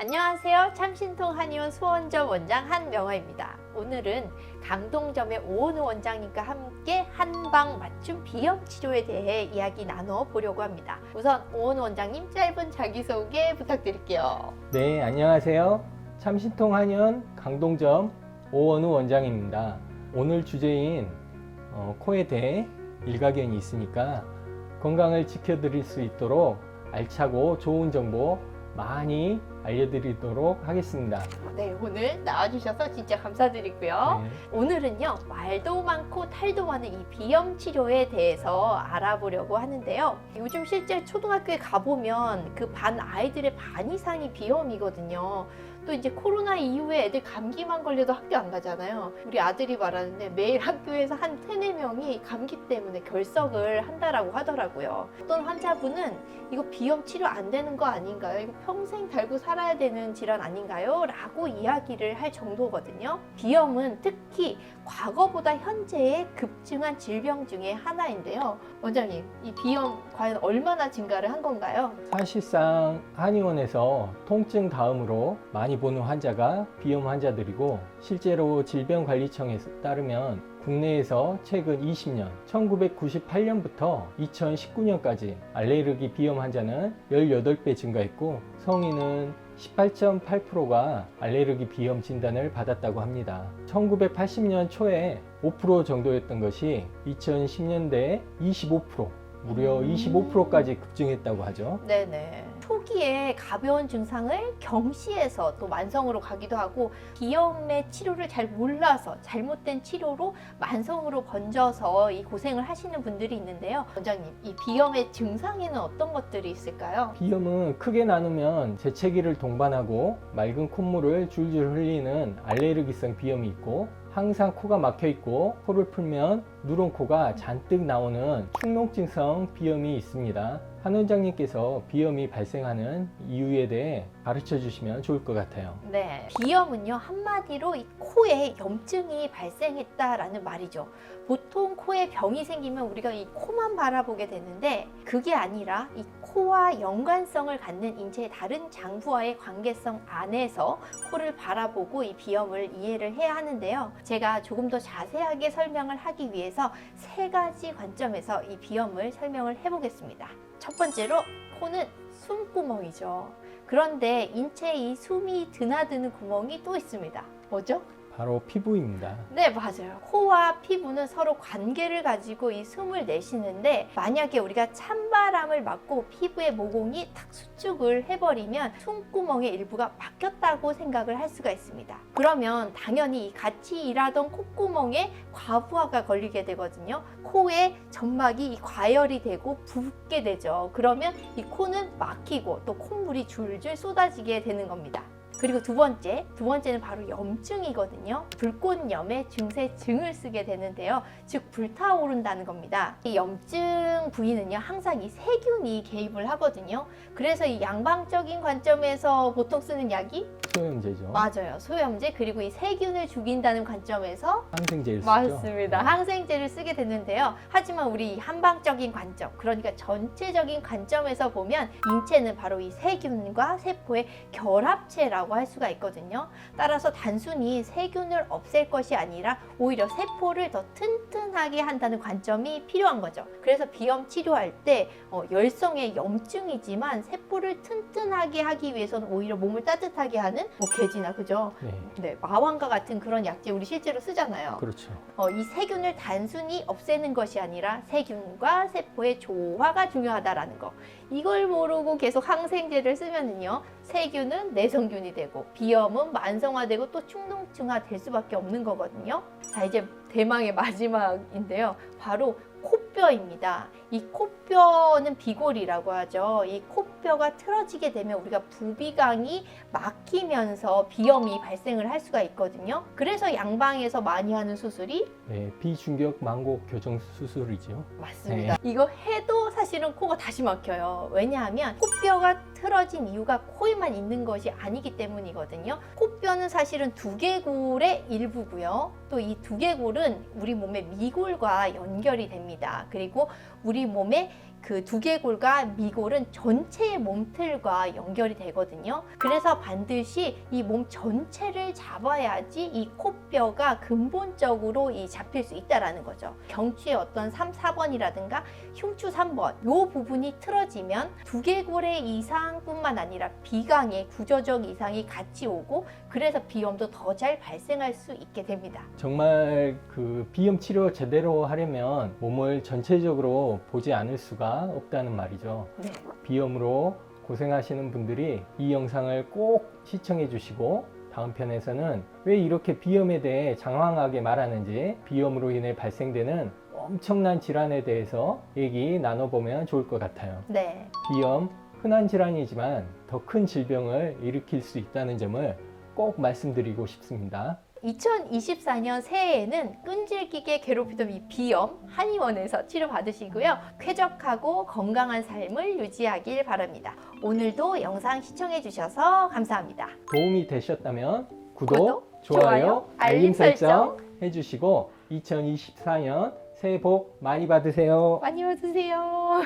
안녕하세요. 참신통 한의원 수원점 원장 한명화입니다. 오늘은 강동점의 오은우 원장님과 함께 한방 맞춤 비염 치료에 대해 이야기 나눠보려고 합니다. 우선 오은우 원장님 짧은 자기소개 부탁드릴게요. 네, 안녕하세요. 참신통 한의원 강동점 오은우 원장입니다. 오늘 주제인 코에 대해 일가견이 있으니까 건강을 지켜드릴 수 있도록 알차고 좋은 정보 많이 알려드리도록 하겠습니다. 네, 오늘 나와주셔서 진짜 감사드리고요. 네. 오늘은요, 말도 많고 탈도 많은 이 비염 치료에 대해서 알아보려고 하는데요. 요즘 실제 초등학교에 가보면 그 반 아이들의 반 이상이 비염이거든요. 또 이제 코로나 이후에 애들 감기만 걸려도 학교 안 가잖아요. 우리 아들이 말하는데 매일 학교에서 한 3-4명이 감기 때문에 결석을 한다라고 하더라고요. 어떤 환자분은 이거 비염 치료 안 되는 거 아닌가요? 이거 평생 달고 살아야 되는 질환 아닌가요? 라고 이야기를 할 정도거든요. 비염은 특히 과거보다 현재의 급증한 질병 중에 하나인데요. 원장님, 이 비염 과연 얼마나 증가를 한 건가요? 사실상 한의원에서 통증 다음으로 많이 보는 환자가 비염 환자들이고, 실제로 질병관리청에 따르면 국내에서 최근 20년 1998년부터 2019년까지 알레르기 비염 환자는 18배 증가했고, 성인은 18.8%가 알레르기 비염 진단을 받았다고 합니다. 1980년 초에 5% 정도였던 것이 2010년대에 25%, 무려 25%까지 급증했다고 하죠. 네네. 초기에 가벼운 증상을 경시해서 또 만성으로 가기도 하고, 비염의 치료를 잘 몰라서 잘못된 치료로 만성으로 번져서 이 고생을 하시는 분들이 있는데요. 원장님, 이 비염의 증상에는 어떤 것들이 있을까요? 비염은 크게 나누면 재채기를 동반하고 맑은 콧물을 줄줄 흘리는 알레르기성 비염이 있고, 항상 코가 막혀 있고 코를 풀면 누런 코가 잔뜩 나오는 축농증성 비염이 있습니다. 한 원장님께서 비염이 발생하는 이유에 대해 가르쳐 주시면 좋을 것 같아요. 네, 비염은요, 한마디로 이 코에 염증이 발생했다라는 말이죠. 보통 코에 병이 생기면 우리가 이 코만 바라보게 되는데, 그게 아니라 이 코와 연관성을 갖는 인체의 다른 장부와의 관계성 안에서 코를 바라보고 이 비염을 이해를 해야 하는데요. 제가 조금 더 자세하게 설명을 하기 위해서 3가지 관점에서 이 비염을 설명을 해보겠습니다. 첫 번째로, 코는 숨구멍이죠. 그런데 인체에 이 숨이 드나드는 구멍이 또 있습니다. 뭐죠? 바로 피부입니다. 네, 맞아요. 코와 피부는 서로 관계를 가지고 이 숨을 내쉬는데, 만약에 우리가 찬바람을 맞고 피부의 모공이 탁 수축을 해버리면 숨구멍의 일부가 막혔다고 생각을 할 수가 있습니다. 그러면 당연히 같이 일하던 콧구멍에 과부하가 걸리게 되거든요. 코에 점막이 과열이 되고 붓게 되죠. 그러면 이 코는 막히고 또 콧물이 줄줄 쏟아지게 되는 겁니다. 그리고 두 번째는 바로 염증이거든요. 불꽃염의 증세증을 쓰게 되는데요. 즉 불타오른다는 겁니다. 이 염증 부위는요, 항상 이 세균이 개입을 하거든요. 그래서 이 양방적인 관점에서 보통 쓰는 약이 소염제죠. 맞아요, 소염제. 그리고 이 세균을 죽인다는 관점에서 항생제를 쓰죠. 맞습니다. 항생제를 쓰게 되는데요. 하지만 우리 한방적인 관점, 그러니까 전체적인 관점에서 보면 인체는 바로 이 세균과 세포의 결합체라고 할 수가 있거든요. 따라서 단순히 세균을 없앨 것이 아니라 오히려 세포를 더 튼튼하게 한다는 관점이 필요한 거죠. 그래서 비염 치료할 때 열성의 염증이지만 세포를 튼튼하게 하기 위해서는 오히려 몸을 따뜻하게 하는 개지나, 그죠? 네, 마왕과 같은 그런 약재 우리 실제로 쓰잖아요. 그렇죠. 이 세균을 단순히 없애는 것이 아니라 세균과 세포의 조화가 중요하다라는 거. 이걸 모르고 계속 항생제를 쓰면은요, 세균은 내성균이 되고 비염은 만성화되고 또 축농증화 될 수밖에 없는 거거든요. 자, 이제 대망의 마지막인데요. 바로 코뼈입니다. 이 코뼈는 비골이라고 하죠. 이 코뼈가 틀어지게 되면 우리가 부비강이 막히면서 비염이 발생을 할 수가 있거든요. 그래서 양방에서 많이 하는 수술이 비중격 망곡 교정 수술이죠. 맞습니다. 이거 해도 사실은 코가 다시 막혀요. 왜냐하면 코뼈가 틀어진 이유가 코에만 있는 것이 아니기 때문이거든요. 코뼈는 사실은 두개골의 일부고요. 또 이 두개골은 우리 몸의 미골과 연결이 됩니다. 그리고 우리 몸의 그 두개골과 미골은 전체의 몸틀과 연결이 되거든요. 그래서 반드시 이 몸 전체를 잡아야지 이 코뼈가 근본적으로 잡힐 수 있다라는 거죠. 경추의 어떤 3, 4번이라든가 흉추 3번 이 부분이 틀어지면 두개골의 이상뿐만 아니라 비강의 구조적 이상이 같이 오고 그래서 비염도 더 잘 발생할 수 있게 됩니다. 정말 그 비염 치료 제대로 하려면 몸을 전체적으로 보지 않을 수가 없다는 말이죠. 네. 비염으로 고생하시는 분들이 이 영상을 꼭 시청해 주시고 다음 편에서는 왜 이렇게 비염에 대해 장황하게 말하는지, 비염으로 인해 발생되는 엄청난 질환에 대해서 얘기 나눠보면 좋을 것 같아요. 네. 비염, 흔한 질환이지만 더 큰 질병을 일으킬 수 있다는 점을 꼭 말씀드리고 싶습니다. 2024년 새해에는 끈질기게 괴롭히던 이 비염 한의원에서 치료받으시고요. 쾌적하고 건강한 삶을 유지하길 바랍니다. 오늘도 영상 시청해 주셔서 감사합니다. 도움이 되셨다면 구독, 구독, 좋아요, 좋아요, 알림 설정 설정 해주시고 2024년 새해 복 많이 받으세요. 많이 받으세요.